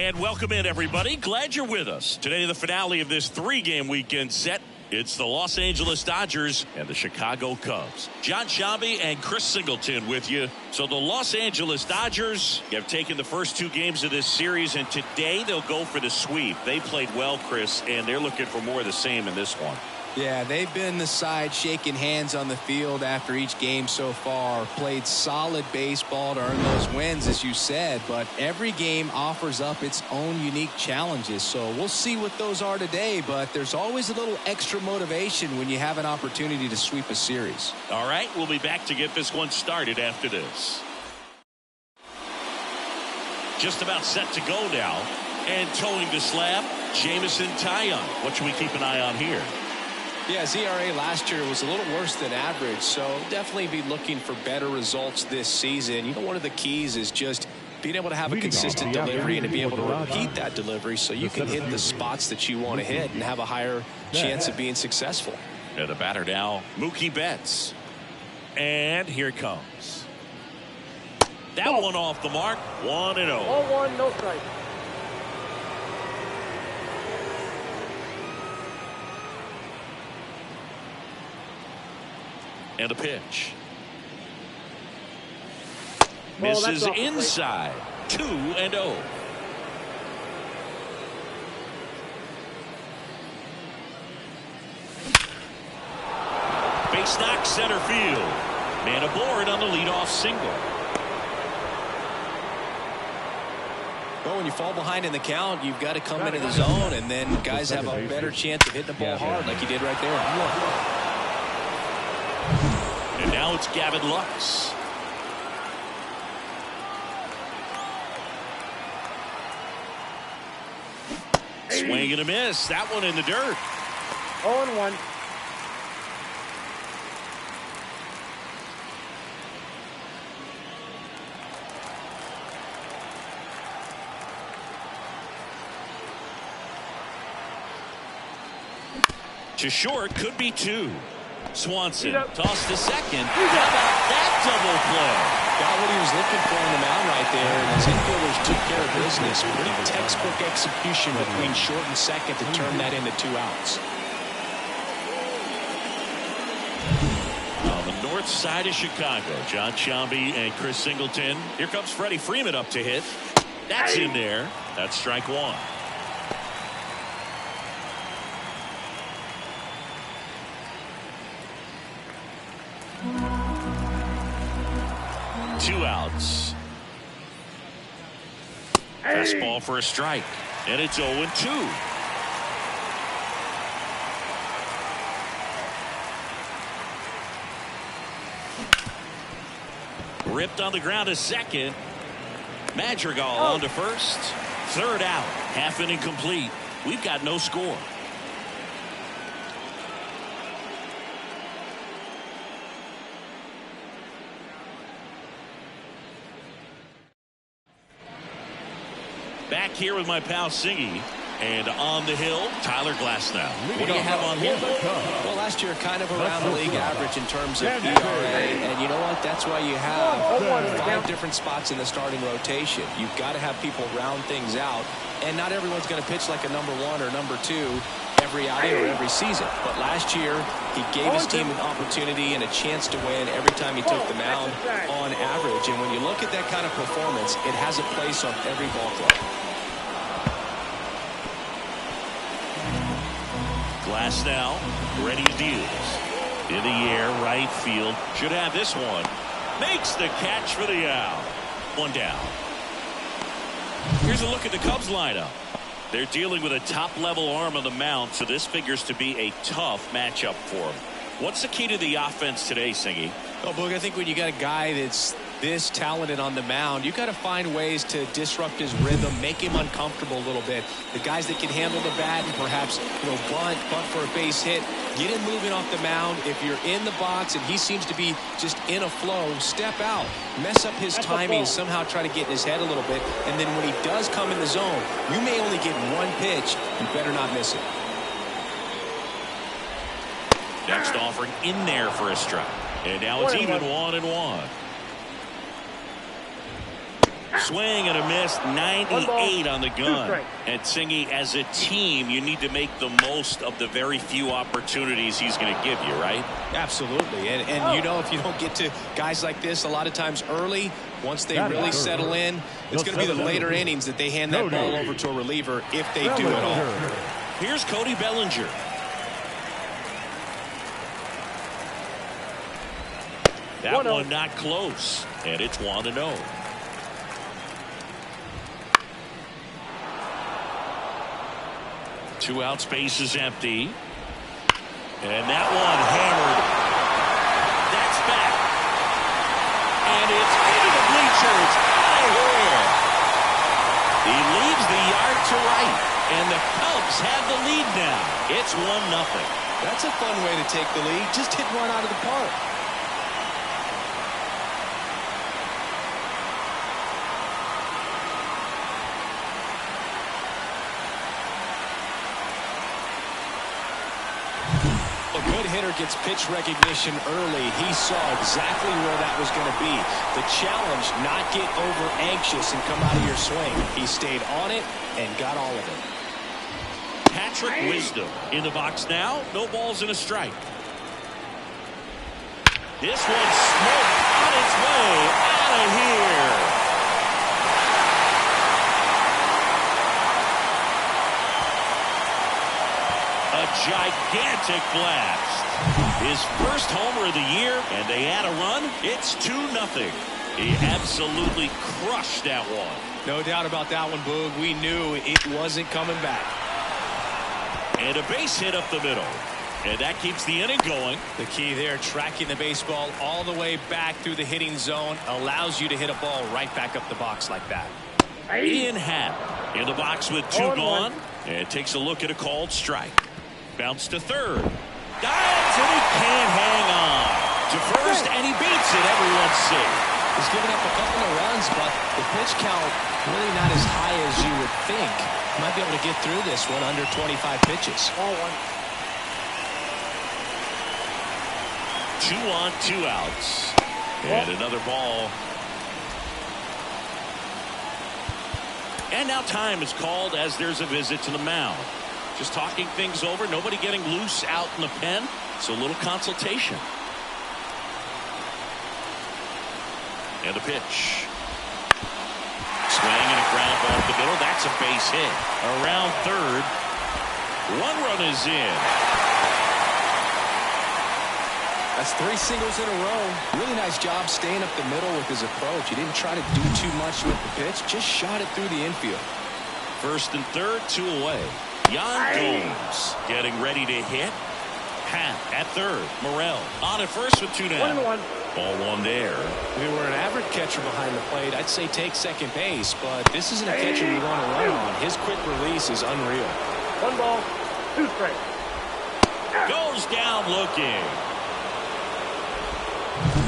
And welcome in, everybody. Glad you're with us. Today, the finale of this three-game weekend set. It's the Los Angeles Dodgers and the Chicago Cubs. John Sciambi and Chris Singleton with you. So the Los Angeles Dodgers have taken the first two games of this series, and today they'll go for the sweep. They played well, Chris, and they're looking for more of the same in this one. Yeah, they've been the side shaking hands on the field after each game so far. Played solid baseball to earn those wins, as you said, but every game offers up its own unique challenges. So we'll see what those are today, but there's always a little extra motivation when you have an opportunity to sweep a series. All right, we'll be back to get this one started after this. Just about set to go now. And towing the slab, Jameson Taillon. What should we keep an eye on here? Yeah, his ERA last year was a little worse than average, so definitely be looking for better results this season. You know, one of the keys is just being able to have a consistent delivery and to be able to repeat that delivery so you can hit the spots that you want to hit and have a higher chance of being successful. And the batter now, Mookie Betts. And here it comes. That one off the mark, 1-0. 0-1, no strike. And a pitch. Misses inside. 2-0. Base knock center field. Man aboard on the leadoff single. Well, when you fall behind in the count, you've got to come into the zone, and then guys have a better chance of hitting the ball hard like you did right there. And now it's Gavin Lux. Swing and a miss. That one in the dirt. 0-1. To short, could be two. Swanson tossed to second. How about that double play? Got what he was looking for on the mound right there, and his infielders took care of business. Pretty textbook execution between short and second to turn that into 2 outs. On the north side of Chicago, John Sciambi and Chris Singleton. Here comes Freddie Freeman up to hit. That's in there. That's strike one. Two outs. Fastball for a strike. And it's 0-2. Ripped on the ground to second. Madrigal on to first. Third out. Half inning complete. We've got no score. Back here with my pal Singy. And on the hill, Tyler Glasnow. What do you have on him? Well, last year kind of around the league average in terms of ERA. And you know what? That's why you have 5 different spots in the starting rotation. You've got to have people round things out. And not everyone's going to pitch like a number 1 or number 2 every outing or every season. But last year, he gave his team an opportunity and a chance to win every time he took the mound on average. And when you look at that kind of performance, it has a place on every ball club. Glasnow, ready deals. In the air, right field. Should have this one. Makes the catch for the out. One down. Here's a look at the Cubs lineup. They're dealing with a top-level arm on the mound, so this figures to be a tough matchup for them. What's the key to the offense today, Singy? Oh, Boog, I think when you got a guy that's this talented on the mound, you got to find ways to disrupt his rhythm, make him uncomfortable a little bit. The guys that can handle the bat and perhaps, bunt for a base hit, get him moving off the mound. If you're in the box and he seems to be just in a flow, step out, mess up his timing, somehow try to get in his head a little bit, and then when he does come in the zone, you may only get one pitch. You better not miss it. Next offering in there for a strike. And now it's even 1-1. Swing and a miss, 98 on the gun. And Singy, as a team, you need to make the most of the very few opportunities he's going to give you, right? Absolutely. And you know, if you don't get to guys like this a lot of times early, once they really settle in, it's going to be the later innings that they hand that ball over to a reliever if they do at all. Here's Cody Bellinger. That one not close, and it's 1-0. 2 out, space is empty. And that one hammered. That's back. And it's into the bleachers. Out of here. He leaves the yard to right. And the Cubs have the lead now. It's 1-0. That's a fun way to take the lead. Just hit one out of the park. A good hitter gets pitch recognition early. He saw exactly where that was going to be. The challenge, not get over anxious and come out of your swing. He stayed on it and got all of it. Patrick Wisdom in the box now. No balls and a strike. This one's smoked on its way out of here. A gigantic blast. His first homer of the year, and they add a run. It's 2-0. He absolutely crushed that one. No doubt about that one, Boog. We knew it wasn't coming back. And a base hit up the middle. And that keeps the inning going. The key there, tracking the baseball all the way back through the hitting zone, allows you to hit a ball right back up the box like that. Ian Happ in the box with 2 gone. And takes a look at a called strike. Bounce to third. Dives, and he can't hang on. To first, and he beats it. Everyone's safe. He's given up a couple of runs, but the pitch count really not as high as you would think. Might be able to get through this one under 25 pitches. 2 on, 2 outs. And another ball. And now time is called as there's a visit to the mound. Just talking things over. Nobody getting loose out in the pen. So a little consultation. And the pitch. Swing and a ground ball to the middle. That's a base hit. Around third. 1 run is in. That's 3 singles in a row. Really nice job staying up the middle with his approach. He didn't try to do too much with the pitch. Just shot it through the infield. First and third, 2 away. Yan Gomes getting ready to hit. Happ at third. Morel on at first with 2 down. 1-1. Ball 1 there. If we were an average catcher behind the plate, I'd say take second base, but this isn't a catcher you want to run on. His quick release is unreal. 1 ball, 2 strikes. Goes down looking.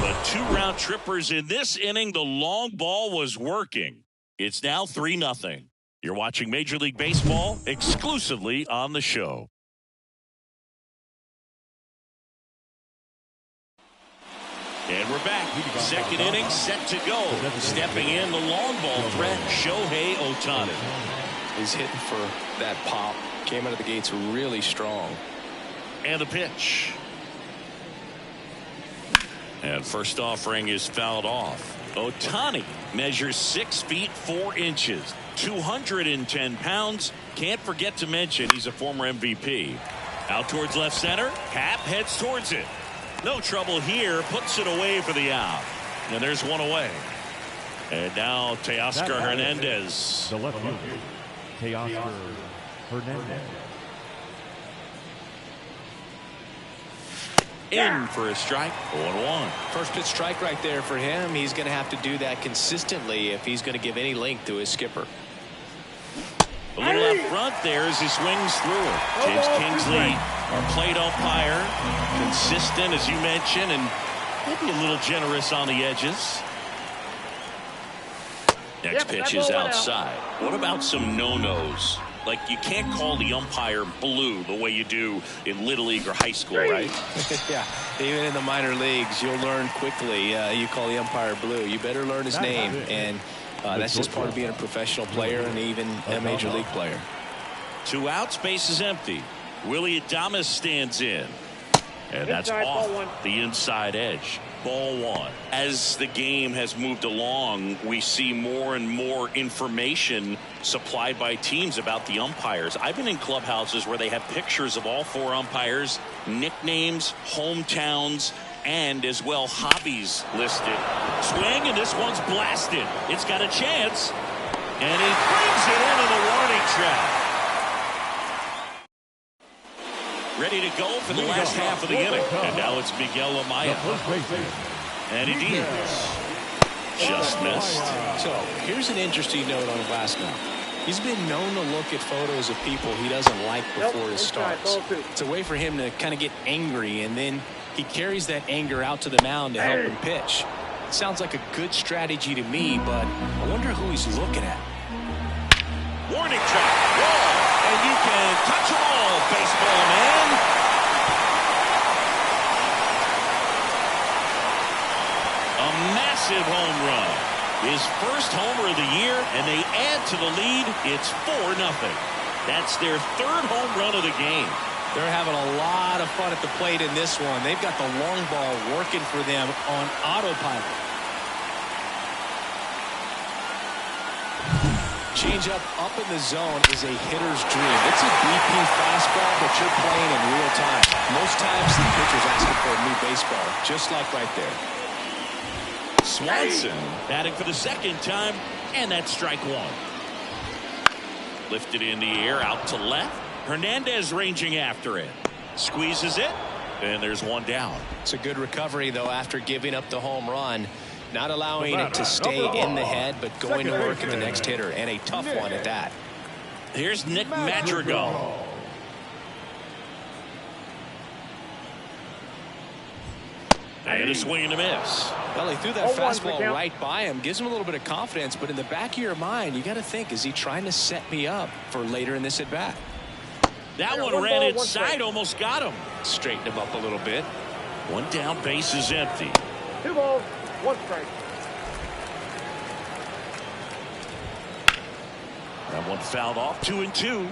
But 2 round trippers in this inning. The long ball was working. It's now 3-0. You're watching Major League Baseball exclusively on the show. And we're back. Second inning set to go. Stepping in the long ball threat, Shohei Ohtani. He's hitting for that pop. Came out of the gates really strong. And the pitch. And first offering is fouled off. Ohtani measures 6 feet 4 inches, 210 pounds. Can't forget to mention he's a former MVP. Out towards left center. Happ heads towards it. No trouble here. Puts it away for the out. And there's 1 away. And now Teoscar Hernandez. The left fielder, Teoscar Hernandez. In for a strike. 0-1. First pitch strike right there for him. He's going to have to do that consistently if he's going to give any length to his skipper. A little up front there as he swings through it. James Kingsley, our plate umpire, consistent as you mentioned, and maybe a little generous on the edges. Next pitch is outside. What about some no-nos? Like, you can't call the umpire blue the way you do in Little League or high school, right? Yeah, even in the minor leagues, you'll learn quickly. You call the umpire blue. You better learn his name. And That's just part of being a professional player and even a major league player. 2 outs, base is empty. Willie Adames stands in. And that's off the inside edge. Ball 1. As the game has moved along, we see more and more information supplied by teams about the umpires. I've been in clubhouses where they have pictures of all 4 umpires, nicknames, hometowns, and as well hobbies listed. Swing, and this one's blasted. It's got a chance, and he brings it into the warning track. Ready to go for the last half of the inning. And now it's Miguel Amaya. And he deals. Just missed. So here's an interesting note on Glasnow. He's been known to look at photos of people he doesn't like before his starts. It's a way for him to kind of get angry, and then he carries that anger out to the mound to help him pitch. It sounds like a good strategy to me, but I wonder who he's looking at. Warning track. Wall. And you can touch them all, baseball man. A massive home run. His first homer of the year, and they add to the lead. It's 4-0. That's their 3rd home run of the game. They're having a lot of fun at the plate in this one. They've got the long ball working for them on autopilot. Changeup up in the zone is a hitter's dream. It's a BP fastball, but you're playing in real time. Most times the pitcher's asking for a new baseball, just like right there. Swanson batting for the 2nd time, and that's strike 1. Lifted in the air out to left. Hernandez ranging after it. Squeezes it, and there's 1 down. It's a good recovery, though, after giving up the home run. Not allowing it to stay in the head, but going to work at the next hitter, and a tough one at that. Here's Nick Madrigal. And a swing and a miss. Well, he threw that fastball right by him. Gives him a little bit of confidence, but in the back of your mind, you got to think, is he trying to set me up for later in this at-bat? That one ran inside, almost got him. Straighten him up a little bit. 1 down, base is empty. 2 balls, 1 strike. That one fouled off. 2-2.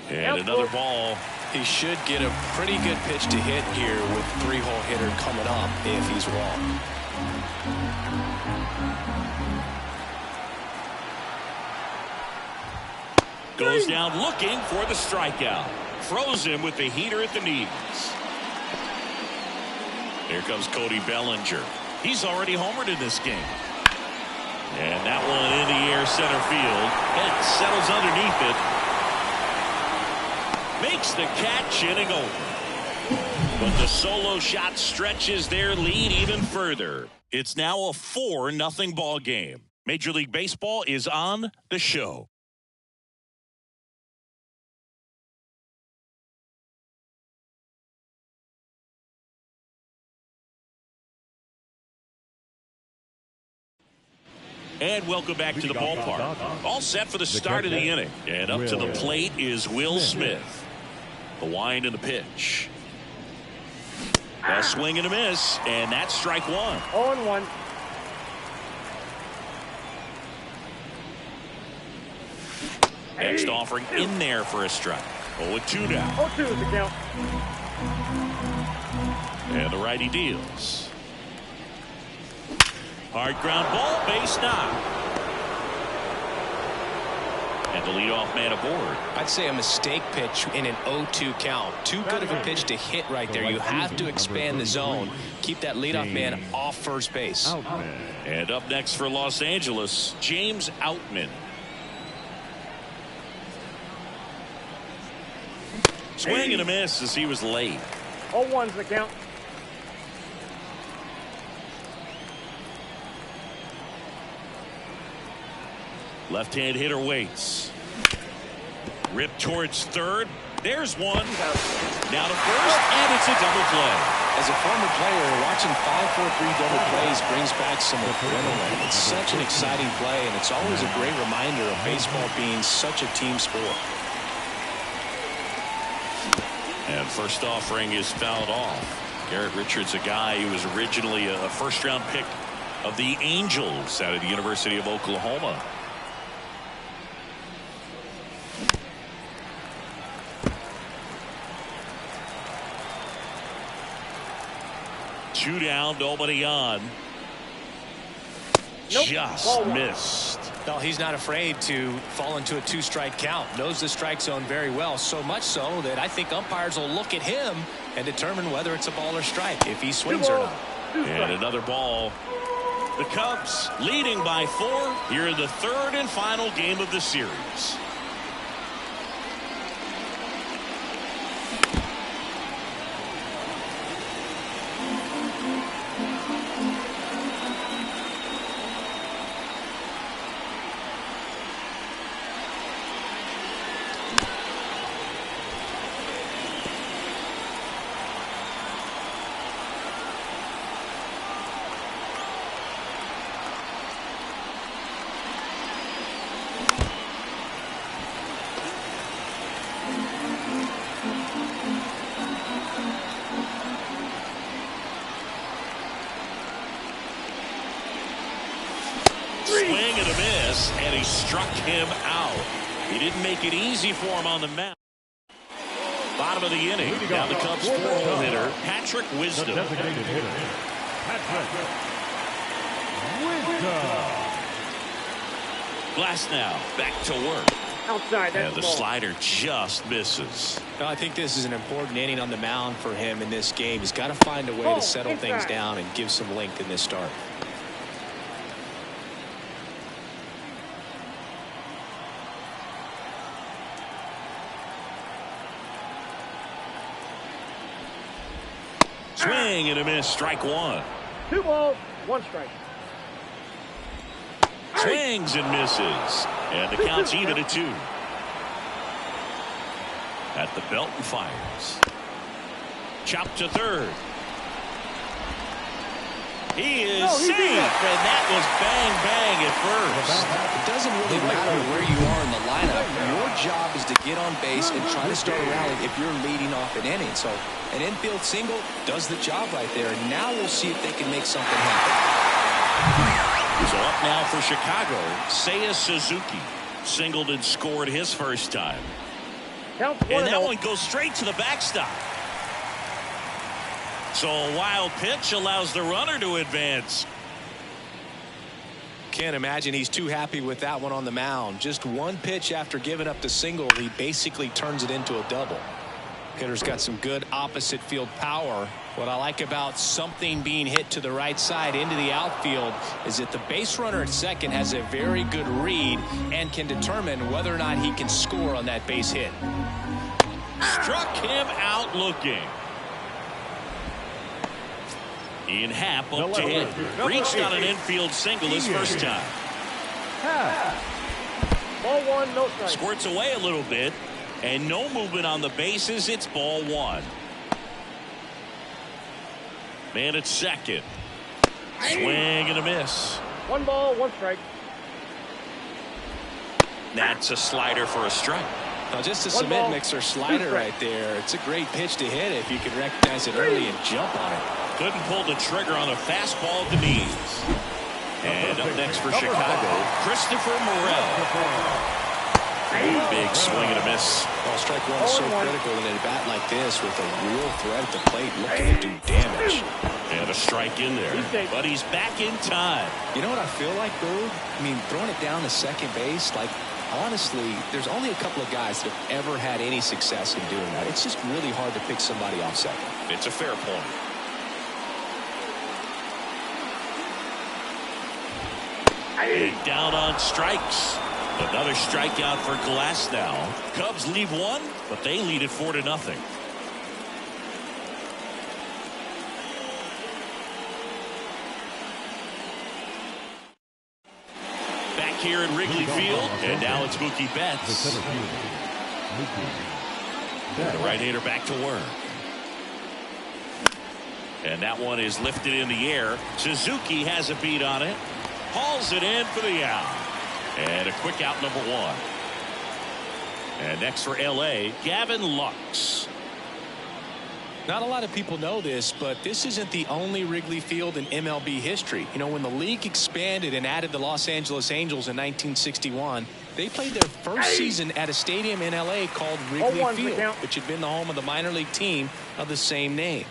And another ball. He should get a pretty good pitch to hit here with 3-hole hitter coming up if he's wrong. Goes down looking for the strikeout. Froze him with the heater at the knees. Here comes Cody Bellinger. He's already homered in this game. And that one in the air center field. It settles underneath it. Makes the catch, inning over. But the solo shot stretches their lead even further. It's now a 4-0 ball game. Major League Baseball is on the show. And welcome back to the ballpark. All set for the start of the inning. And up to the plate is Will Smith. The wind and the pitch. A swing and a miss, and that's strike 1. 0-1. Next offering in there for a strike. 0-2 now. 0-2 is the count. And the righty deals. Hard ground ball, base knock. And the leadoff man aboard. I'd say a mistake pitch in an 0-2 count. Too good of a pitch to hit right there. You have to expand the zone. Keep that leadoff man off first base. And up next for Los Angeles, James Outman. Swing and a miss as he was late. 0-1's the count. Left-hand hitter waits. Ripped towards third. There's one. Now to first, and it's a double play. As a former player, watching 5-4-3 double plays brings back some adrenaline. It's such an exciting play, and it's always a great reminder of baseball being such a team sport. And first offering is fouled off. Garrett Richards, a guy who was originally a first-round pick of the Angels out of the University of Oklahoma. Two down, nobody on. Nope. Just missed. No, he's not afraid to fall into a 2-strike count. Knows the strike zone very well, so much so that I think umpires will look at him and determine whether it's a ball or strike, if he swings or not. And another ball. The Cubs leading by 4 here in the 3rd and final game of the series. Swing and a miss, and he struck him out. He didn't make it easy for him on the mound. Bottom of the inning. Now the Cubs 4-hole hitter, Patrick Wisdom. Designated hitter, Patrick Wisdom. Glass now back to work. Outside. And That's the ball. slider just misses. No, I think this is an important inning on the mound for him in this game. He's got to find a way Ball, to settle things inside. down and give some length in this start. Swing and a miss, strike 1. 2 balls, 1 strike. Swings and misses. And the count's even at 2. At the belt and fires. Chopped to 3rd. He is safe, and that was bang bang at first. It doesn't really matter where you are in the lineup. Your job is to get on base and try to start a rally if you're leading off an inning. So an infield single does the job right there. And now we'll see if they can make something happen. So up now for Chicago, Seiya Suzuki. Singled and scored his first time. Counts 1-0. And that one goes straight to the backstop. So a wild pitch allows the runner to advance. Can't imagine he's too happy with that one on the mound. Just one pitch after giving up the single, he basically turns it into a double. Hitter's got some good opposite field power. What I like about something being hit to the right side into the outfield is that the base runner at second has a very good read and can determine whether or not he can score on that base hit. Struck him out looking. Ian Happ up to hit. Reached on an infield single his first time. Ball 1, no strike. Squirts away a little bit. And no movement on the bases. It's ball 1. Man at second. Swing and a miss. 1 ball, 1 strike. That's a slider for a strike. Now just a One cement ball, mixer 2 slider strikes. right there. It's a great pitch to hit if you can recognize it early and jump on it. Couldn't pull the trigger on a fastball at the knees. And up next for Chicago, Christopher Morel. Big swing and a miss. Well, strike 1 is so critical in a bat like this with a real threat at the plate looking to do damage. And a strike in there. But he's back in time. You know what I feel like, Bird? I mean, throwing it down to second base, like, honestly, there's only a couple of guys that have ever had any success in doing that. It's just really hard to pick somebody off second. It's a fair point. And down on strikes. Another strikeout for Glass now. Cubs leave 1, but they lead it 4-0. Back here at Wrigley Field, and now it's Mookie The Betts. center fielder, Mookie The right-hander back to work. And that one is lifted in the air. Suzuki has a beat on it. Hauls it in for the out. And a quick out, number 1. And next for L.A., Gavin Lux. Not a lot of people know this, but this isn't the only Wrigley Field in MLB history. You know, when the league expanded and added the Los Angeles Angels in 1961, they played their first season at a stadium in L.A. called Wrigley Field, which had been the home of the minor league team of the same name.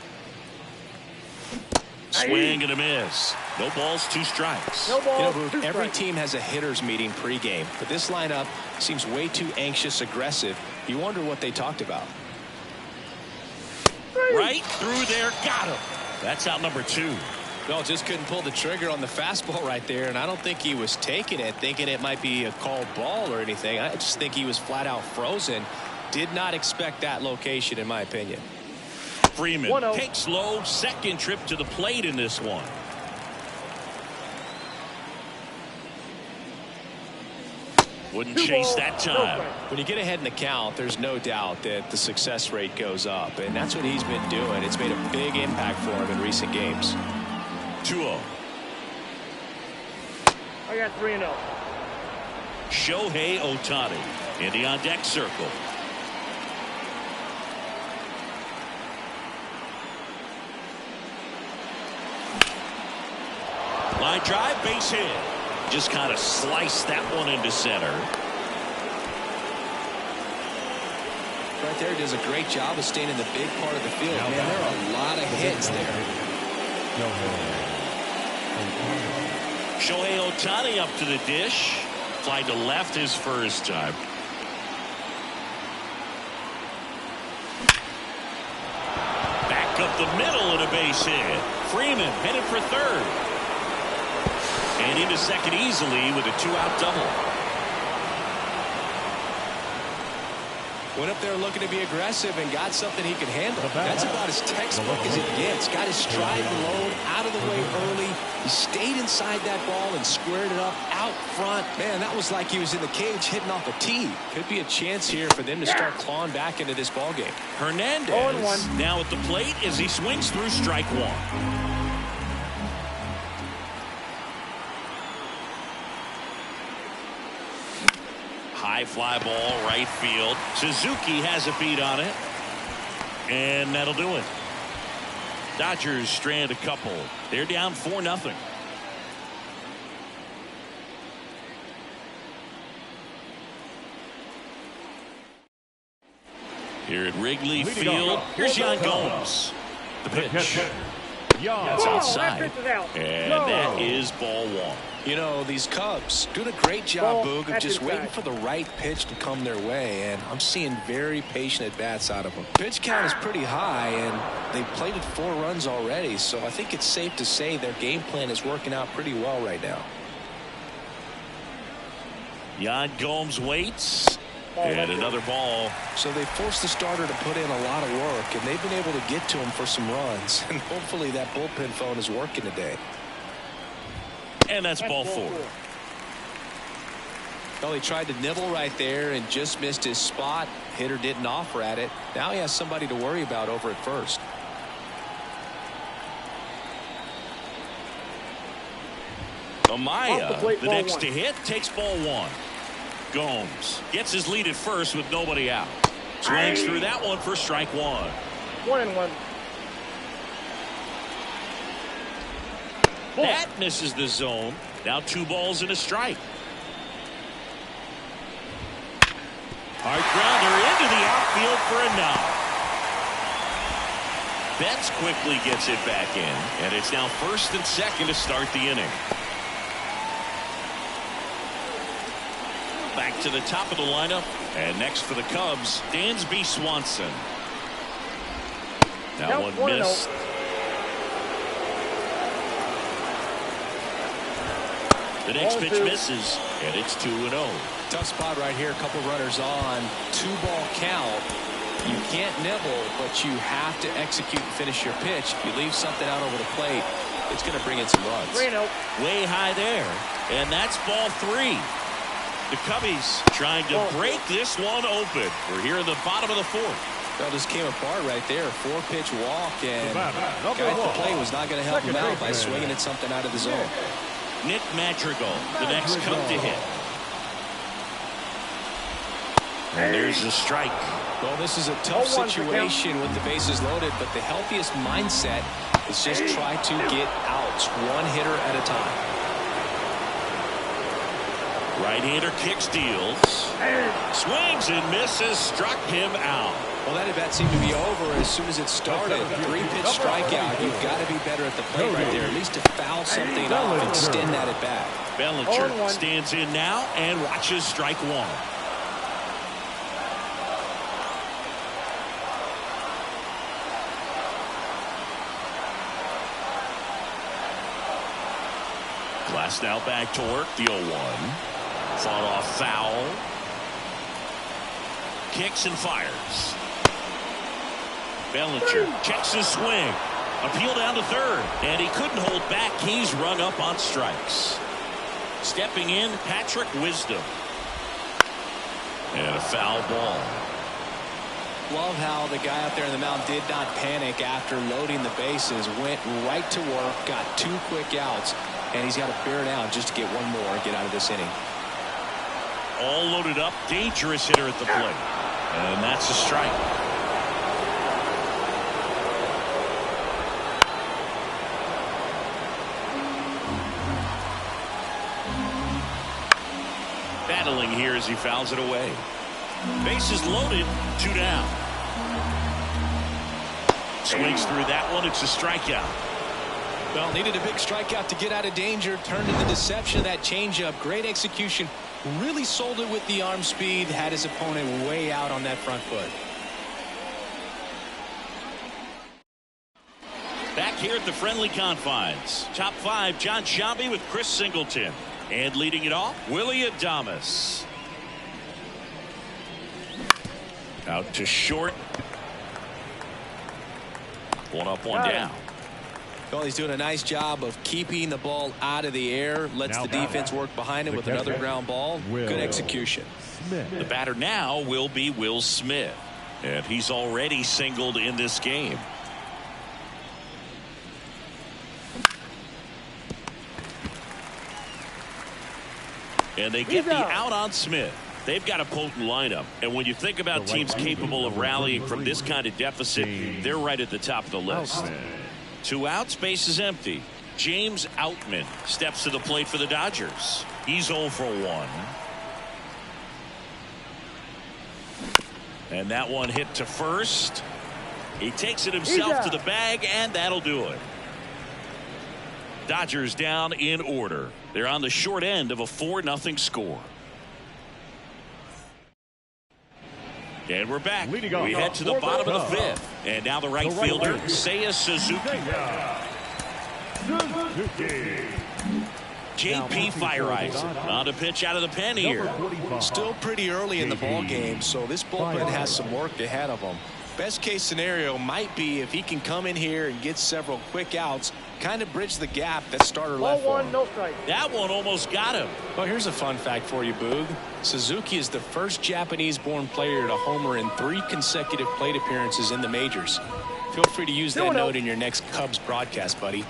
Swing and a miss. No balls, 2 strikes. No balls, You know, 2 every strikes. team has a hitters meeting pregame, but this lineup seems way too anxious, aggressive. You wonder what they talked about. Right through there, got him. That's out number 2. Well, just couldn't pull the trigger on the fastball right there, and I don't think he was taking it, thinking it might be a called ball or anything. I just think he was flat out frozen. Did not expect that location, in my opinion. Freeman 1-0. takes low, second trip to the plate in this one. Wouldn't 2 chase balls, that no time. strikes. When you get ahead in the count, there's no doubt that the success rate goes up, and that's what he's been doing. It's made a big impact for him in recent games. 2-0. I got 3-0. Shohei Ohtani in the on-deck circle. Line drive, base hit. Just kind of sliced that one into center. Right there, does a great job of staying in the big part of the field. Man, there are a lot of hits there. Shohei Ohtani up to the dish. Fly to left his first time. Back up the middle and a base hit. Freeman headed for third. And into second easily with a 2-out double. Went up there looking to be aggressive and got something he could handle. That's about as textbook as it gets. Got his stride low, out of the way early. He stayed inside that ball and squared it up out front. Man, that was like he was in the cage hitting off a tee. Could be a chance here for them to start clawing back into this ball game. Hernandez 0-1. now at the plate as he swings through strike 1. High fly ball right field. Suzuki has a beat on it. And that'll do it. Dodgers strand a couple. They're down 4-0. Here at Wrigley Field, here's Yan Gomes. The pitch. It's outside. That pitch is out. And No. that is ball 1. You know, these Cubs doing a great job, Ball, Boog, of that's just waiting inside. for the right pitch to come their way, and I'm seeing very patient at-bats out of them. Pitch count is pretty high, and they've plated 4 runs already, so I think it's safe to say their game plan is working out pretty well right now. Yan Gomes waits. And another ball. So they forced the starter to put in a lot of work, and they've been able to get to him for some runs, and hopefully that bullpen phone is working today. And that's ball 4. Well, he tried to nibble right there and just missed his spot. Hitter didn't offer at it. Now he has somebody to worry about over at first. Amaya, plate, the ball next 1. to hit, takes ball 1. Gomes gets his lead at first with nobody out. Swings through that one for strike 1. 1-1. That misses the zone. Now 2 balls and a strike. Hard grounder into the outfield for a knock. Betts quickly gets it back in, and it's now first and second to start the inning. Back to the top of the lineup, and next for the Cubs, Dansby Swanson. That Now one 1-0. missed. The next pitch misses, and it's 2-0. Tough spot right here. A couple runners on. 2-ball count. You can't nibble, but you have to execute and finish your pitch. If you leave something out over the plate, it's going to bring in some runs. 3-0. Way high there, and that's ball 3. The Cubbies trying to break this one open. We're here in the bottom of the 4th. Well, this came apart right there. 4-pitch walk, and guy at the plate was not going to help him out by swinging at something out of the zone. Nick Madrigal, the next Cub to hit. And there's a strike. Well, this is a tough situation with the bases loaded, but the healthiest mindset is just try to get outs, one hitter at a time. Right-hander kicks, deals. Swings and misses, struck him out. Well, that at-bat seemed to be over as soon as it started. 3-pitch strikeout. You've got to be better at the plate right there, at least to foul something off, extend that at-bat. Bellinger stands in now and watches strike one. Glass now back to work. The 0-1. Fought off foul. Kicks and fires. Bellinger checks his swing. Appeal down to third. And he couldn't hold back. He's rung up on strikes. Stepping in, Patrick Wisdom. And a foul ball. Love how the guy out there in the mound did not panic after loading the bases. Went right to work. Got 2 quick outs. And he's got to bear down just to get one more and get out of this inning. All loaded up. Dangerous hitter at the plate. And that's a strike. Battling here as he fouls it away. Bases loaded. 2 down. Swings through that one. It's a strikeout. Well, needed a big strikeout to get out of danger. Turned into deception of that changeup. Great execution. Really sold it with the arm speed. Had his opponent way out on that front foot. Back here at the friendly confines. Top 5, John Sciambi with Chris Singleton. And leading it off, Willie Adames. Out to short. 1 up, 1 down. Well, he's doing a nice job of keeping the ball out of the air. Lets the defense work behind it with another ground ball. Good execution. The batter now will be Will Smith. And he's already singled in this game. And they get the out on Smith. They've got a potent lineup. And when you think about teams capable of rallying from this kind of deficit, they're right at the top of the list. 2 outs, base is empty. James Outman steps to the plate for the Dodgers. He's 0 for 1. And that one hit to first. He takes it himself to the bag, and that'll do it. Dodgers down in order. They're on the short end of a 4-0 score. And we're back. We head to the bottom of the 5th. And now the right fielder, Seiya Suzuki. JP Fireisen on to pitch out of the pen here. Still pretty early in the ball game, so this bullpen has some work ahead of him. Best case scenario might be if he can come in here and get several quick outs, kind of bridge the gap that starter left for him. No strike. That one almost got him. Well, here's a fun fact for you, Boog. Suzuki is the first Japanese-born player to homer in 3 consecutive plate appearances in the majors. Feel free to use that note in your next Cubs broadcast, buddy.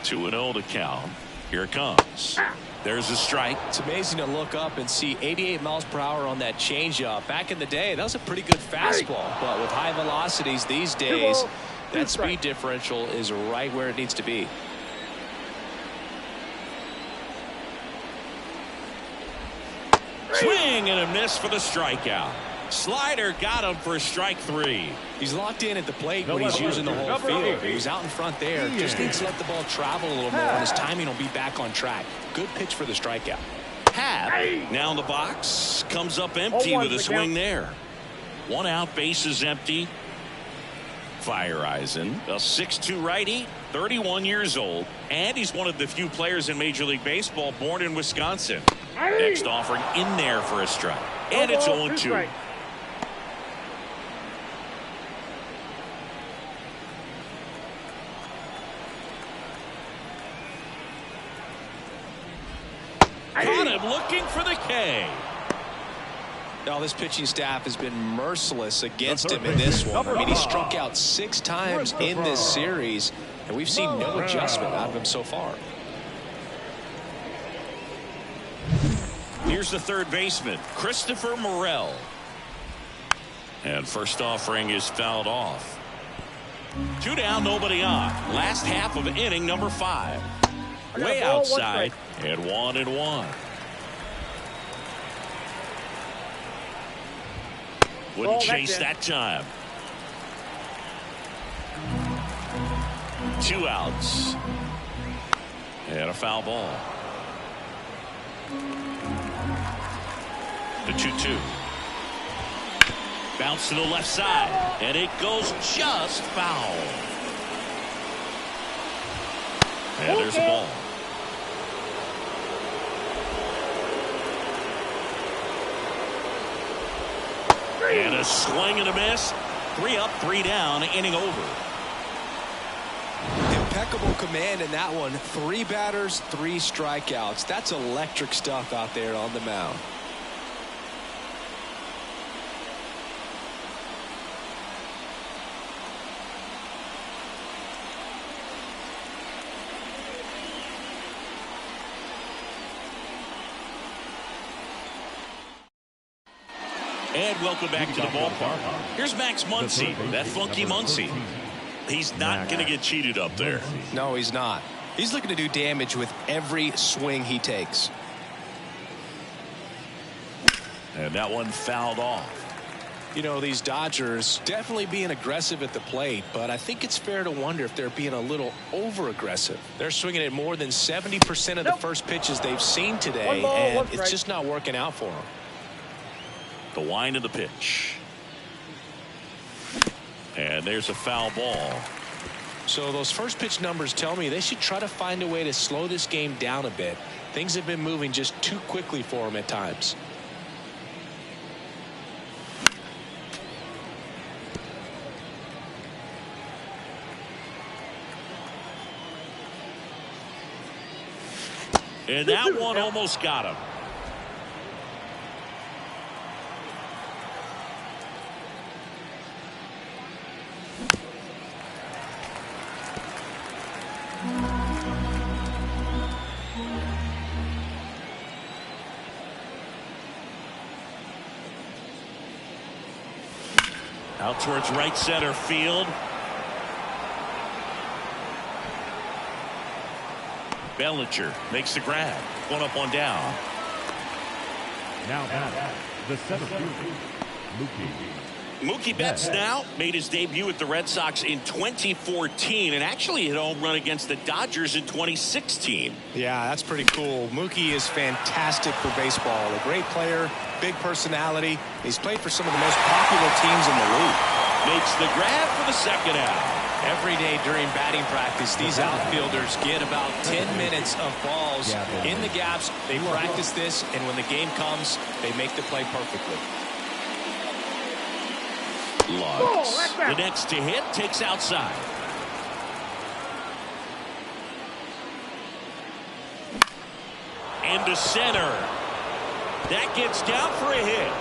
Two and 0 to count. Here it comes. There's a strike. It's amazing to look up and see 88 miles per hour on that changeup. Back in the day, that was a pretty good fastball. But with high velocities these days, that speed differential is right where it needs to be. Swing and a miss for the strikeout. Slider got him for strike 3. He's locked in at the plate when he's using the whole field. He's out in front there. Just needs to let the ball travel a little more, and his timing will be back on track. Good pitch for the strikeout. Happ now in the box. Comes up empty with a swing there. 1 out, base is empty. Fireisen, a 6'2" righty, 31 years old, and he's one of the few players in Major League Baseball born in Wisconsin. Next offering in there for a strike. And it's 0-2. Caught him looking for the K. Now, this pitching staff has been merciless against him in this one. I mean, he struck out 6 times in this series, and we've seen no adjustment out of him so far. Here's the third baseman, Christopher Morel. And first offering is fouled off. 2 down, nobody on. Last half of inning number 5. Way outside, and 1-1. Wouldn't chase that time. 2 outs. And a foul ball. The 2-2. Bounce to the left side, and it goes just foul. And there's a ball. And a swing and a miss. 3 up, 3 down, inning over. Impeccable command in that one. 3 batters, 3 strikeouts. That's electric stuff out there on the mound. And welcome back to the ballpark. Here's Max Muncy, that funky Muncy. He's not going to get cheated up there. No, he's not. He's looking to do damage with every swing he takes. And that one fouled off. You know, these Dodgers definitely being aggressive at the plate, but I think it's fair to wonder if they're being a little over-aggressive. They're swinging at more than 70% of the first pitches they've seen today, and it's just not working out for them. The wind of the pitch. And there's a foul ball. So those first pitch numbers tell me they should try to find a way to slow this game down a bit. Things have been moving just too quickly for them at times. And that one almost got him. Out towards right center field. Bellinger makes the grab. 1 up, 1 down. Now back, the center fielder, Mookie Betts now made his debut with the Red Sox in 2014 and actually hit a home run against the Dodgers in 2016. Yeah, that's pretty cool. Mookie is fantastic for baseball. A great player, big personality. He's played for some of the most popular teams in the league. Makes the grab for the second out. Every day during batting practice, these outfielders get about 10 minutes of balls in the gaps. They practice this, and when the game comes, they make the play perfectly. Lux, the next to hit, takes outside. Into center. That gets down for a hit.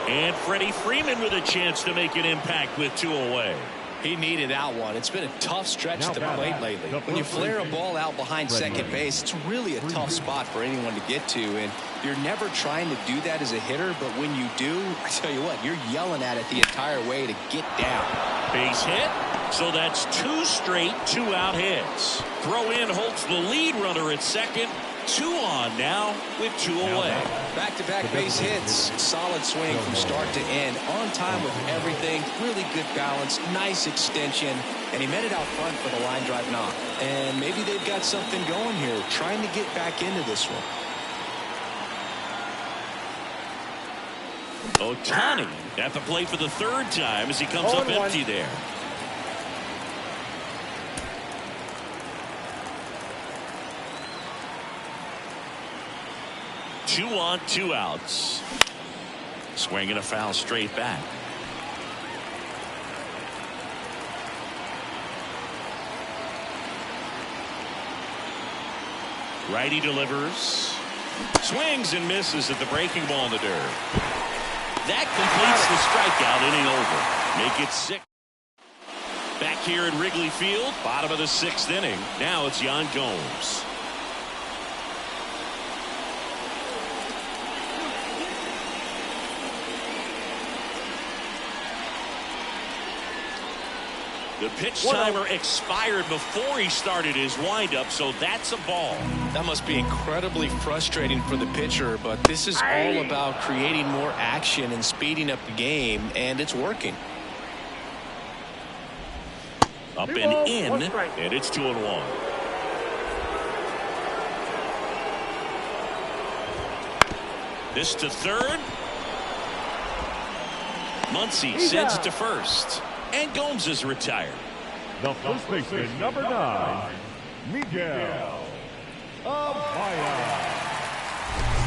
And Freddie Freeman with a chance to make an impact with 2 away. He needed that one. It's been a tough stretch at the plate lately. When you flare a ball out behind second base, it's really a tough spot for anyone to get to, and you're never trying to do that as a hitter, but when you do, I tell you what, you're yelling at it the entire way to get down. Base hit, so that's 2 straight 2-out hits. Throw in holds the lead runner at second. 2 on now with 2 away. Back-to-back base hits. Solid swing from start to end. On time with everything. Really good balance. Nice extension. And he met it out front for the line drive knock. And maybe they've got something going here. Trying to get back into this one. Ohtani at the plate for the 3rd time as he comes up empty there. Two on, 2 outs. Swinging a foul straight back. Righty delivers. Swings and misses at the breaking ball in the dirt. That completes the strikeout, inning over. Make it 6. Back here at Wrigley Field, bottom of the 6th inning. Now it's Yan Gomes. The pitch timer expired before he started his windup, so that's a ball. That must be incredibly frustrating for the pitcher, but this is all about creating more action and speeding up the game, and it's working. Up and in, and it's 2-1. This to third. Muncy sends it to first. And Gomes is retired. The first baseman, number 9, Miguel Amaya.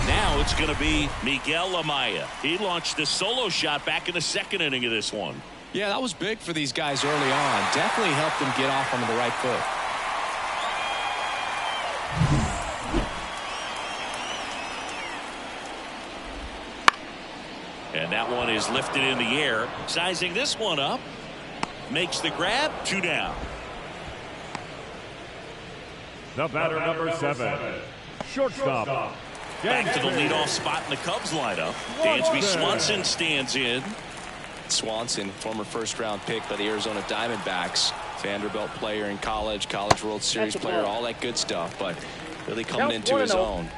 Now it's going to be Miguel Amaya. He launched a solo shot back in the second inning of this one. Yeah, that was big for these guys early on. Definitely helped them get off on the right foot. And that one is lifted in the air. Sizing this one up. Makes the grab. 2 down. The batter, number 7, shortstop. Back to the leadoff spot in the Cubs lineup. Dansby Swanson stands in. Swanson, former first-round pick by the Arizona Diamondbacks. Vanderbilt player in college, College World Series player, all that good stuff, but really coming into his own.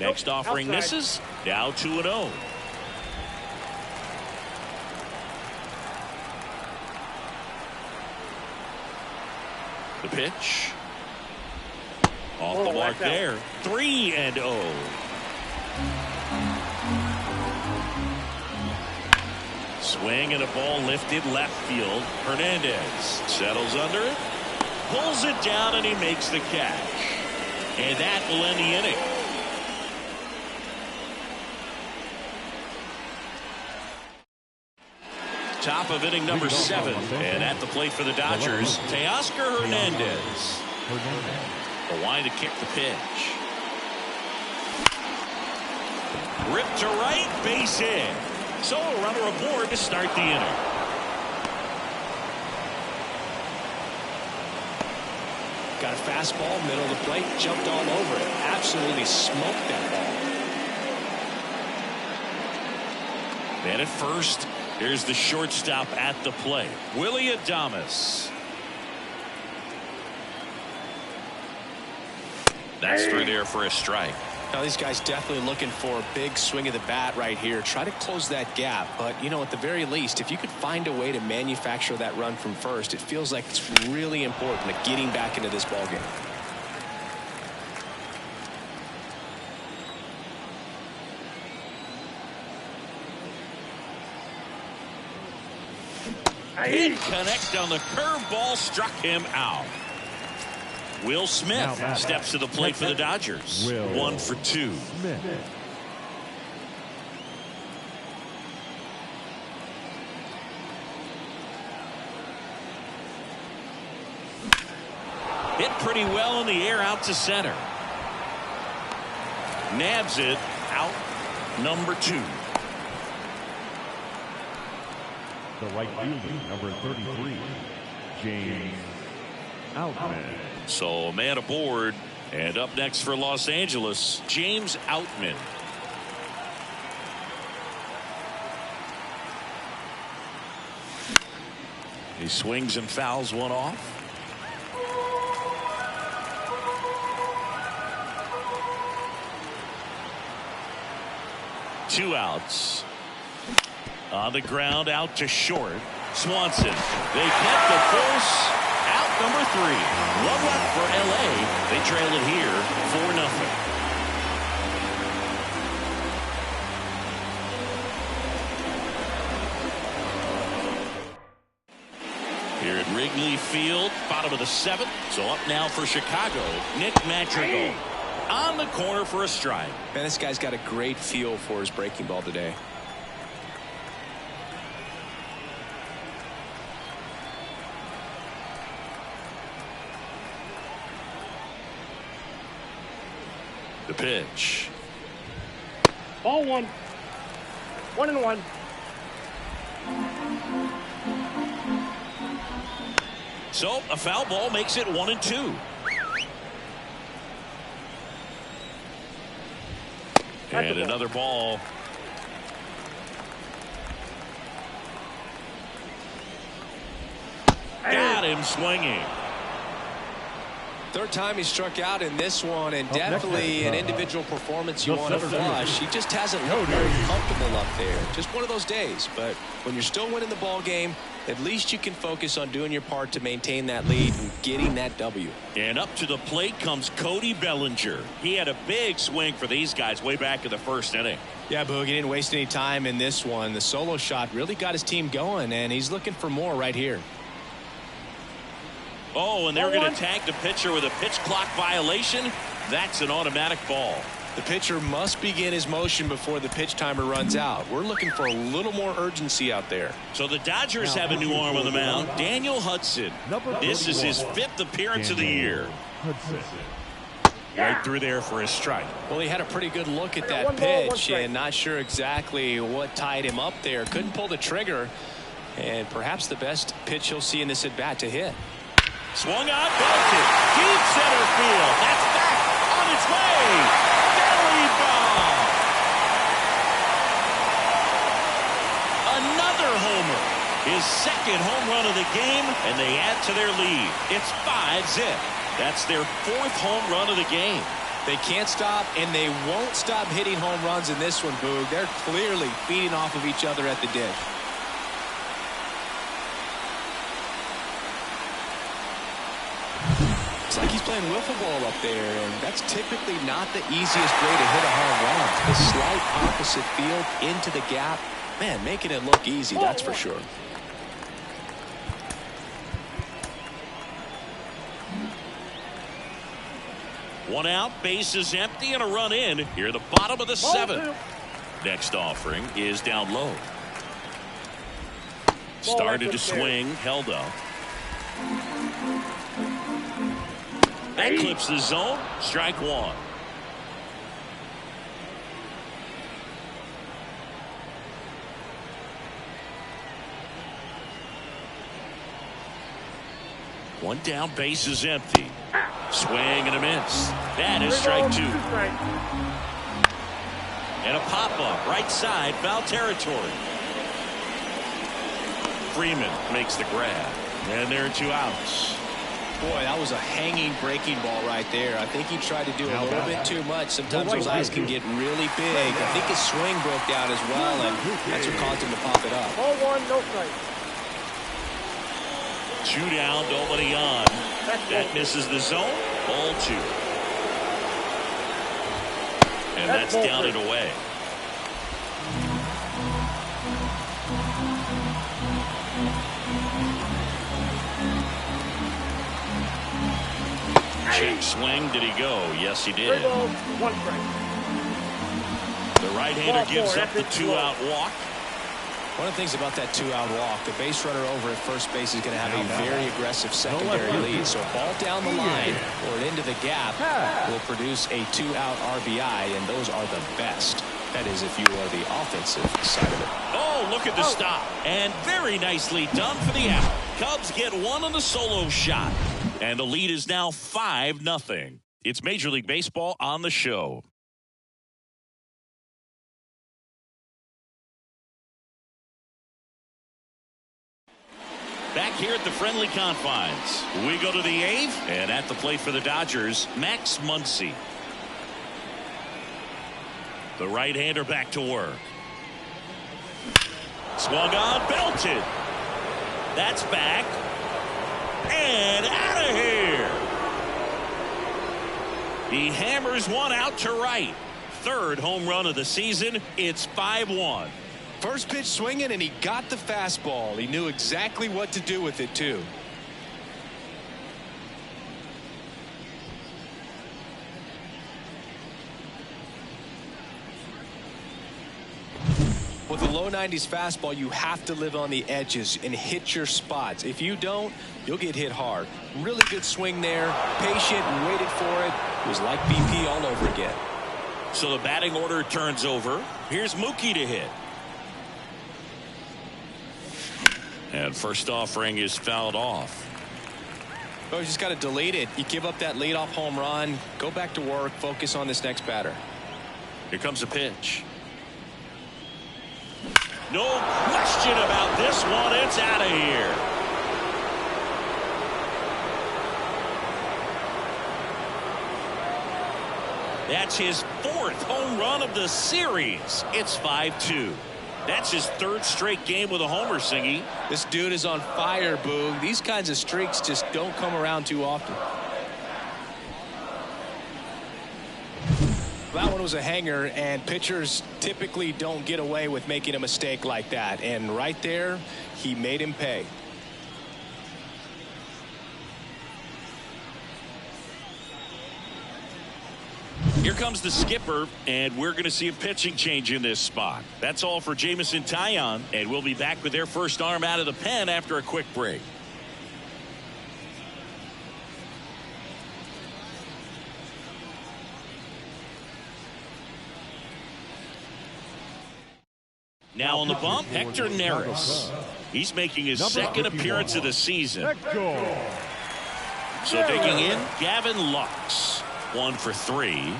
Next offering misses. Now 2-0. The pitch. Off the mark there. 3-0. Swing and a ball lifted left field. Hernandez settles under it. Pulls it down and he makes the catch. And that will end the inning. Top of inning number 7. And at the plate for the Dodgers, Teoscar Hernandez. The line to kick the pitch. Ripped to right, base hit. So a runner aboard to start the inning. Got a fastball, middle of the plate, jumped all over it. Absolutely smoked that ball. And at first, here's the shortstop at the plate, Willie Adames. That's through there for a strike. Now these guys definitely looking for a big swing of the bat right here. Try to close that gap. But, you know, at the very least, if you could find a way to manufacture that run from first, it feels like it's really important to getting back into this ballgame. Did connect on the curveball, struck him out. Will Smith steps to the plate for the Dodgers. 1 for 2. Hit pretty well in the air out to center. Nabs it out, number 2. The right fielder, number 33, James Outman. So a man aboard, and up next for Los Angeles, James Outman. He swings and fouls one off. Two outs. On the ground, out to short. Swanson. They kept the force. Out number 3. 1 left for LA. They trail it here 4-0. Here at Wrigley Field, bottom of the 7th. So up now for Chicago, Nick Madrigal. On the corner for a strike. Man, this guy's got a great feel for his breaking ball today. The pitch. Ball 1. 1-1. So a foul ball makes it 1-2. And another ball. Got him swinging. Third time he struck out in this one, and definitely an individual performance you want to flush. He just hasn't looked very comfortable up there. Just one of those days. But when you're still winning the ball game, at least you can focus on doing your part to maintain that lead and getting that W. And up to the plate comes Cody Bellinger. He had a big swing for these guys way back in the first inning. Yeah, Boog, he didn't waste any time in this one. The solo shot really got his team going, and he's looking for more right here. Oh, and they're going to tag the pitcher with a pitch clock violation. That's an automatic ball. The pitcher must begin his motion before the pitch timer runs out. We're looking for a little more urgency out there. So the Dodgers have a new arm on the mound, Daniel Hudson. This is his 5th appearance of the year. Right through there for a strike. Well, he had a pretty good look at that pitch and not sure exactly what tied him up there. Couldn't pull the trigger, and perhaps the best pitch he'll see in this at-bat to hit. Swung on, belted, deep center field. That's back on its way. Belly ball. Another homer. His second home run of the game, and they add to their lead. It's 5-0. That's their 4th home run of the game. They can't stop, and they won't stop hitting home runs in this one, Boog. They're clearly feeding off of each other at the dish. It's like he's playing wiffle ball up there, and that's typically not the easiest way to hit a home run. The slight opposite field into the gap. Man, making it look easy, that's for sure. One out, bases empty, and a run in. Here at the bottom of the 7th. Next offering is down low. Started to swing, held up. That clips the zone. Strike 1. One down, base is empty. Swing and a miss. That is strike 2. And a pop-up, right side, foul territory. Freeman makes the grab. And there are 2 outs. Boy, that was a hanging breaking ball right there. I think he tried to do a little bit too much. Sometimes those eyes can get really big. I think his swing broke down as well, and that's what caused him to pop it up. Ball 1, no strike. 2 down, nobody on. That misses the zone. Ball 2. And that's down and away. Check swing. Did he go? Yes, he did. 3 balls, 1 strike. The right-hander gives up the 2-out walk. One of the things about that 2-out walk, the base runner over at first base is going to have a very aggressive secondary lead. So a ball down the line or into the gap will produce a 2-out RBI, and those are the best. That is, if you are the offensive side of it. Oh, look at the stop. And very nicely done for the out. Cubs get 1 on the solo shot. And the lead is now 5-0. It's Major League Baseball on the show. Back here at the friendly confines, we go to the 8th, and at the plate for the Dodgers, Max Muncy. The right-hander back to work. Swung on, belted. That's back. And out of here. He hammers one out to right. 3rd home run of the season. It's 5-1. First pitch swinging, and he got the fastball. He knew exactly what to do with it, too. With a low 90s fastball, you have to live on the edges and hit your spots. If you don't, you'll get hit hard. Really good swing there. Patient, waited for it. It was like BP all over again. So the batting order turns over. Here's Mookie to hit. And first offering is fouled off. Oh, you just got to delete it. You give up that leadoff home run. Go back to work. Focus on this next batter. Here comes a pitch. No question about this one. It's out of here. That's his 4th home run of the series. It's 5-2. That's his 3rd straight game with a homer, Singy. This dude is on fire, Boog. These kinds of streaks just don't come around too often. That one was a hanger, and pitchers typically don't get away with making a mistake like that. And right there, he made him pay. Here comes the skipper, and we're going to see a pitching change in this spot. That's all for Jamison Taillon, and we'll be back with their first arm out of the pen after a quick break. Now on the bump, Hector Neris. He's making his 2nd appearance of the season. So digging in, Gavin Lux. 1 for 3.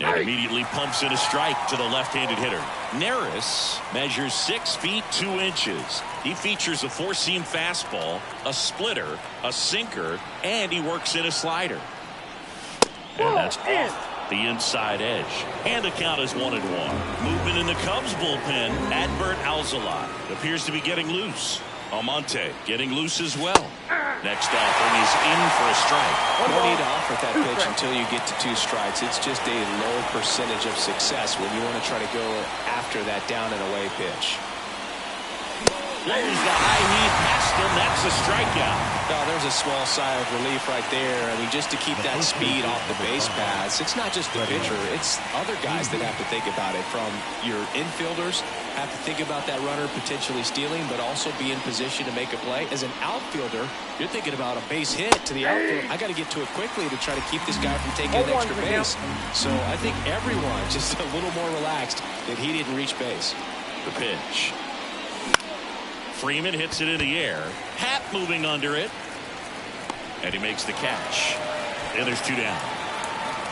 And immediately pumps in a strike to the left-handed hitter. Neris measures 6 feet 2 inches. He features a 4-seam fastball, a splitter, a sinker, and he works in a slider. And that's off the inside edge. And the count is 1-1. Movement in the Cubs bullpen. Adbert Alzolay appears to be getting loose. Almonte getting loose as well. Next offering is in for a strike. No need to offer that pitch until you get to 2 strikes. It's just a low percentage of success when you want to try to go after that down and away pitch. Blows the high heat past him. That's a strikeout. Well, there's a small sigh of relief right there. I mean, just to keep that speed off the base paths. It's not just the pitcher. It's other guys that have to think about it. From your infielders have to think about that runner potentially stealing, but also be in position to make a play. As an outfielder, you're thinking about a base hit to the outfield. I got to get to it quickly to try to keep this guy from taking an extra base. So I think everyone just a little more relaxed that he didn't reach base. The pitch. Freeman hits it in the air. Happ moving under it. And he makes the catch. And there's 2 down.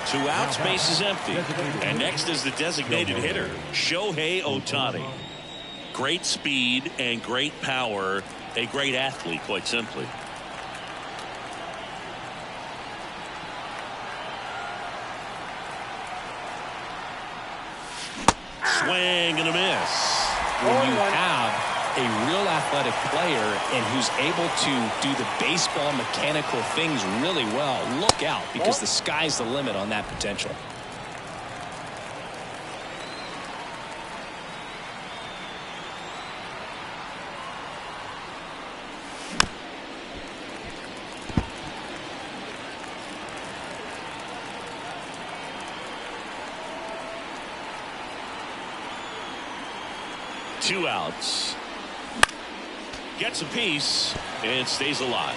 2 outs, base is empty. And next is the designated hitter, Shohei Ohtani. Great speed and great power. A great athlete, quite simply. Swing and a miss. When you have a real athletic player and who's able to do the baseball mechanical things really well, look out, because the sky's the limit on that potential. Two outs. Gets a piece and stays alive.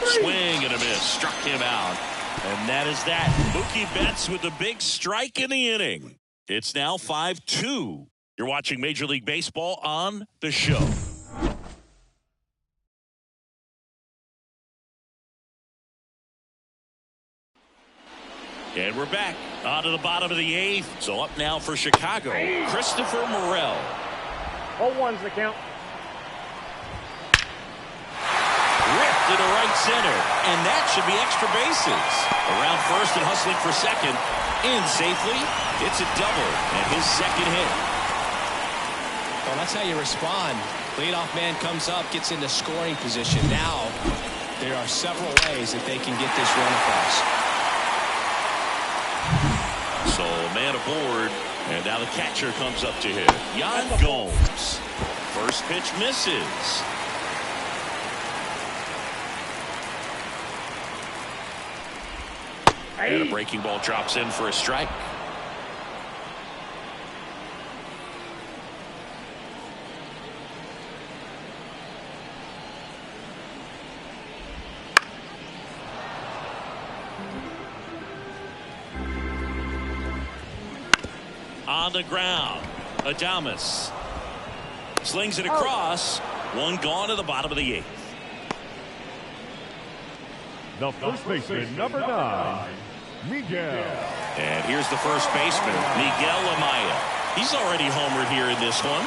Swing and a miss. Struck him out. And that is that. Mookie Betts with the big strike in the inning. It's now 5-2. You're watching Major League Baseball on The Show. And we're back on to the bottom of the 8th. So up now for Chicago, Christopher Morel. 0-1's the count. Ripped into right center, and that should be extra bases. Around first and hustling for second. In safely. It's a double and his 2nd hit. Well, that's how you respond. Leadoff man comes up, gets into scoring position. Now there are several ways that they can get this run across. So man aboard, and now the catcher comes up to hit. Yan Gomes. First pitch misses. And a breaking ball drops in for a strike. On the ground, Adames slings it across. One gone to the bottom of the 8th. The first baseman, number 9, Miguel. And here's the first baseman, Miguel Amaya. He's already homered here in this one.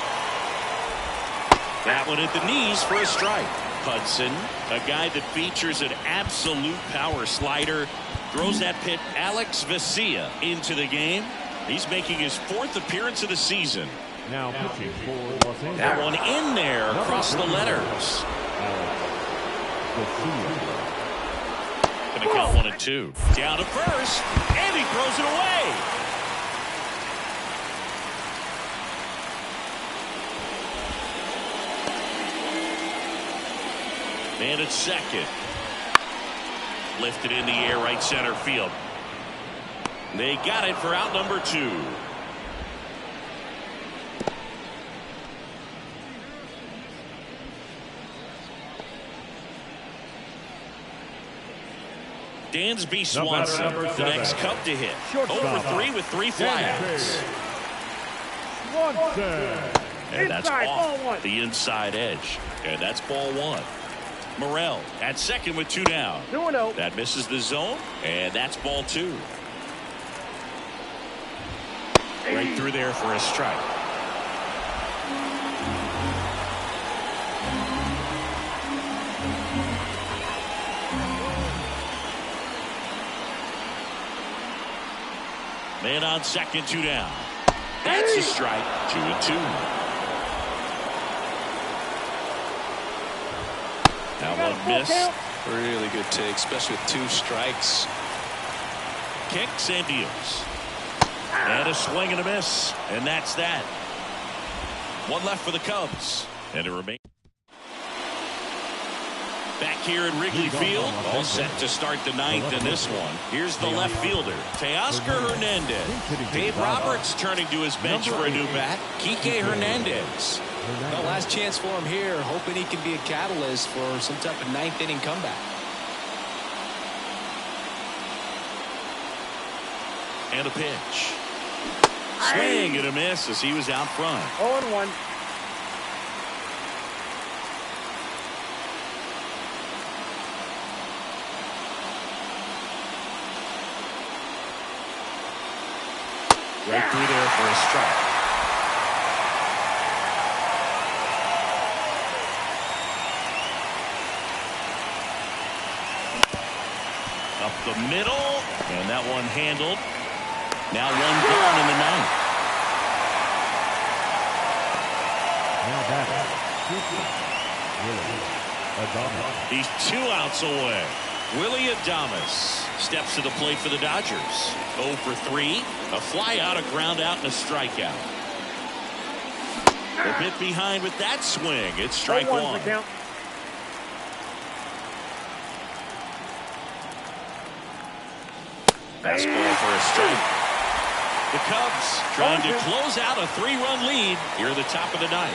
That one at the knees for a strike. Hudson, a guy that features an absolute power slider, throws that pitch. Alex Vesia into the game. He's making his 4th appearance of the season. Now pitching for Los Angeles. That one in there across the letters. Gonna count 1 and 2. Down to first, and he throws it away. And at second. Lifted in the air, right center field. They got it for out number 2. Dansby Swanson, the next Cub to hit. Over 3 with 3 flyouts. And that's off the inside edge. And that's ball 1. Morel at second with 2 down. 2-0. That misses the zone, and that's ball 2. Right through there for a strike. Man on second, 2 down. That's a strike. 2 and 2. That one missed. Really good take, especially with 2 strikes. Kicks and deals. And a swing and a miss. And that's that. 1 left for the Cubs. And it remains. Back here at Wrigley Field, all set to start the 9th in this one. Here's the left fielder, Teoscar Hernandez. Dave Roberts turning to his bench for a new bat, Kike Hernandez. Well, last chance for him here, hoping he can be a catalyst for some type of 9th inning comeback. And a pitch. Swing and a miss as he was out front. 0-1. Right through there for a strike. Up the middle, and that one handled. Now 1 gone in the 9th. Now batting. He's 2 outs away. Willie Adames steps to the plate for the Dodgers. 0 for 3. A fly out, a ground out, and a strikeout. A bit behind with that swing. It's strike 1. Fastball for a strike. The Cubs trying to close out a 3-run lead here at the top of the 9th.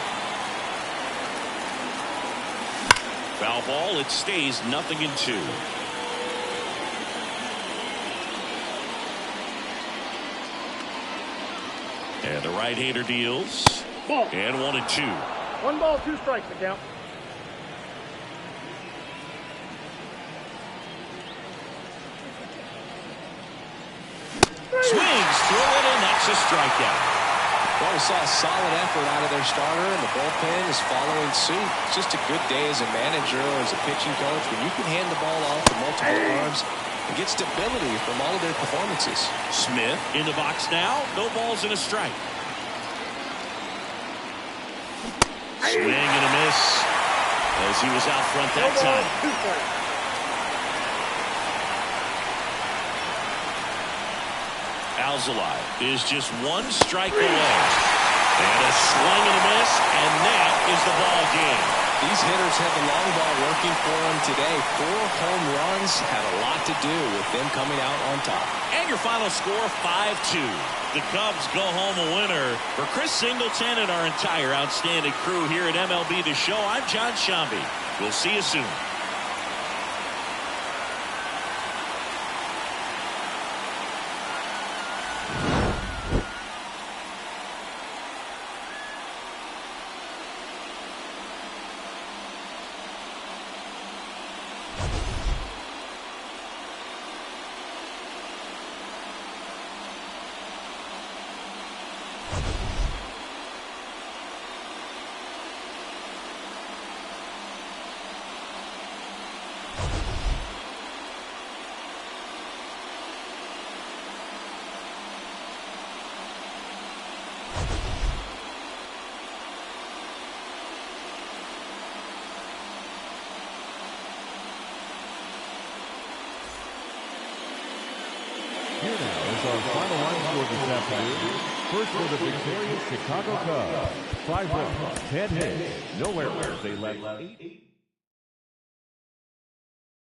Foul ball. It stays 0-2. And the right-hander deals. Ball. And 1-2. 1 ball, 2 strikes to count. Swings through it, and that's a strikeout. Well, we saw a solid effort out of their starter, and the bullpen is following suit. It's just a good day as a manager or as a pitching coach when you can hand the ball off to multiple arms and get stability from all of their performances. Smith in the box now. No balls and a strike. Swing and a miss as he was out front that time. 2 strikes. Alzolay is just 1 strike away. And a swing and a miss, and that is the ball game. These hitters have the long ball working for them today. 4 home runs had a lot to do with them coming out on top. And your final score, 5-2. The Cubs go home a winner. For Chris Singleton and our entire outstanding crew here at MLB The Show, I'm John Shambi. We'll see you soon. final line score this afternoon. First for the victorious Chicago Cubs, 5 runs, 10 hits, no errors. They left 8.